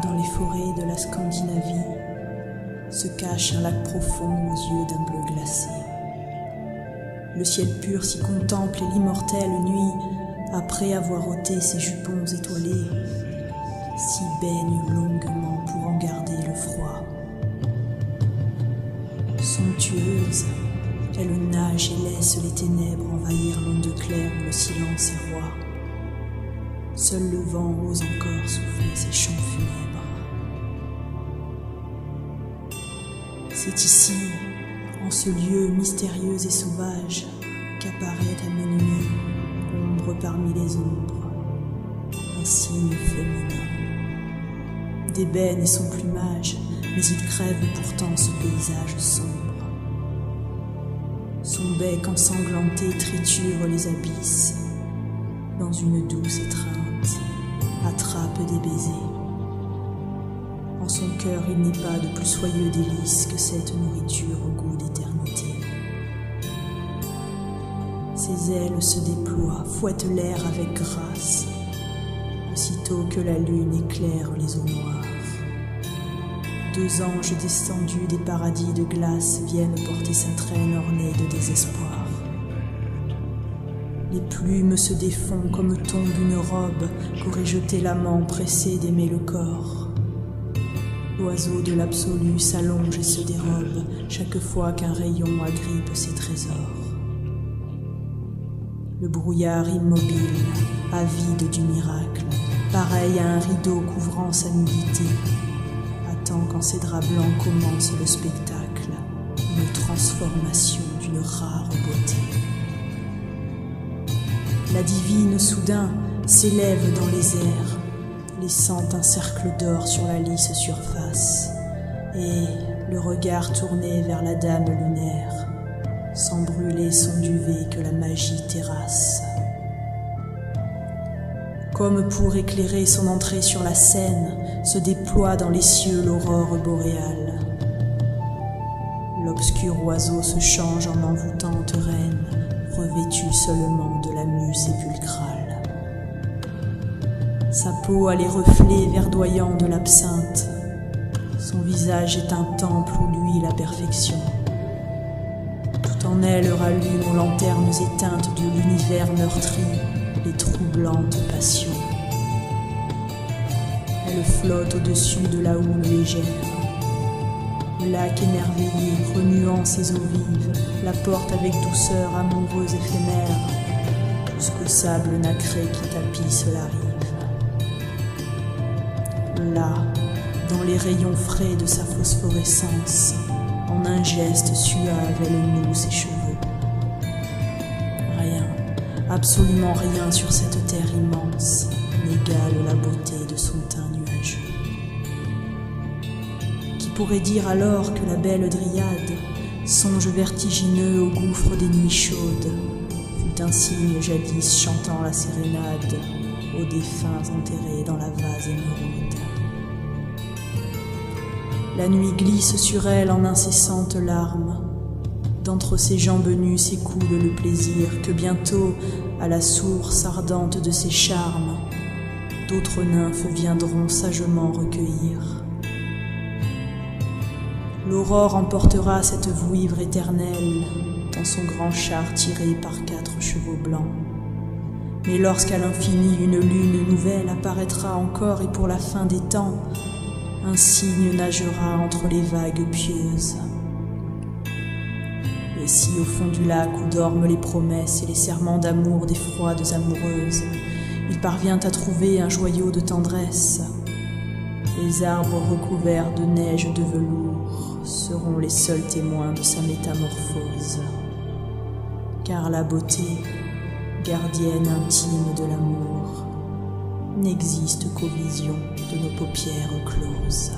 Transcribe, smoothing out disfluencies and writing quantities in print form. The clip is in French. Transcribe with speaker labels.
Speaker 1: dans les forêts de la Scandinavie, se cache un lac profond aux yeux d'un bleu glacé. Le ciel pur s'y contemple et l'immortelle nuit, après avoir ôté ses jupons étoilés, s'y baigne longuement pour en garder le froid. Somptueuse, elle nage et laisse les ténèbres envahir l'onde claire où le silence est roi. Seul le vent ose encore souffler ses chants funèbres. C'est ici, en ce lieu mystérieux et sauvage, qu'apparaît à minuit, ombre parmi les ombres, un signe féminin. D'ébène est son plumage, mais il crève pourtant ce paysage sombre. Son bec ensanglanté triture les abysses, dans une douce étreinte, attrape des baisers. En son cœur, il n'est pas de plus soyeux délice que cette nourriture au goût d'éternité. Ses ailes se déploient, fouettent l'air avec grâce, aussitôt que la lune éclaire les eaux noires. Deux anges descendus des paradis de glace viennent porter sa traîne ornée de désespoir. Les plumes se défont comme tombe une robe qu'aurait jeté l'amant pressé d'aimer le corps. L'oiseau de l'absolu s'allonge et se dérobe chaque fois qu'un rayon agrippe ses trésors. Le brouillard immobile, avide du miracle, pareil à un rideau couvrant sa nudité, attend quand ses draps blancs commencent le spectacle, une transformation d'une rare beauté. La divine soudain s'élève dans les airs, laissant un cercle d'or sur la lisse surface, et, le regard tourné vers la dame lunaire, sans brûler son duvet que la magie terrasse. Comme pour éclairer son entrée sur la scène, se déploie dans les cieux l'aurore boréale. L'obscur oiseau se change en envoûtante reine, revêtue seulement de la mue sépulcrale. Sa peau a les reflets verdoyants de l'absinthe. Son visage est un temple où luit la perfection. Tout en elle rallument aux lanternes éteintes de l'univers meurtri les troublantes passions. Elle flotte au-dessus de la houle légère. Le lac émerveillé, remuant ses eaux vives, la porte avec douceur amoureuse éphémère, jusqu'au sable nacré qui tapisse la rive. Là, dans les rayons frais de sa phosphorescence, en un geste suave, elle noue ses cheveux. Rien, absolument rien sur cette terre immense n'égale la beauté de son teint nuageux. Qui pourrait dire alors que la belle Dryade, songe vertigineux au gouffre des nuits chaudes, fut un cygne jadis chantant la sérénade aux défunts enterrés dans la vase émeraude. La nuit glisse sur elle en incessantes larmes. D'entre ses jambes nues s'écoule le plaisir que bientôt, à la source ardente de ses charmes, d'autres nymphes viendront sagement recueillir. L'aurore emportera cette vouivre éternelle dans son grand char tiré par 4 chevaux blancs. Mais lorsqu'à l'infini une lune nouvelle apparaîtra encore et pour la fin des temps, un cygne nagera entre les vagues pieuses. Et si au fond du lac où dorment les promesses et les serments d'amour des froides amoureuses, il parvient à trouver un joyau de tendresse, les arbres recouverts de neige de velours seront les seuls témoins de sa métamorphose. Car la beauté, gardienne intime de l'amour, n'existe qu'aux visions de nos paupières closes.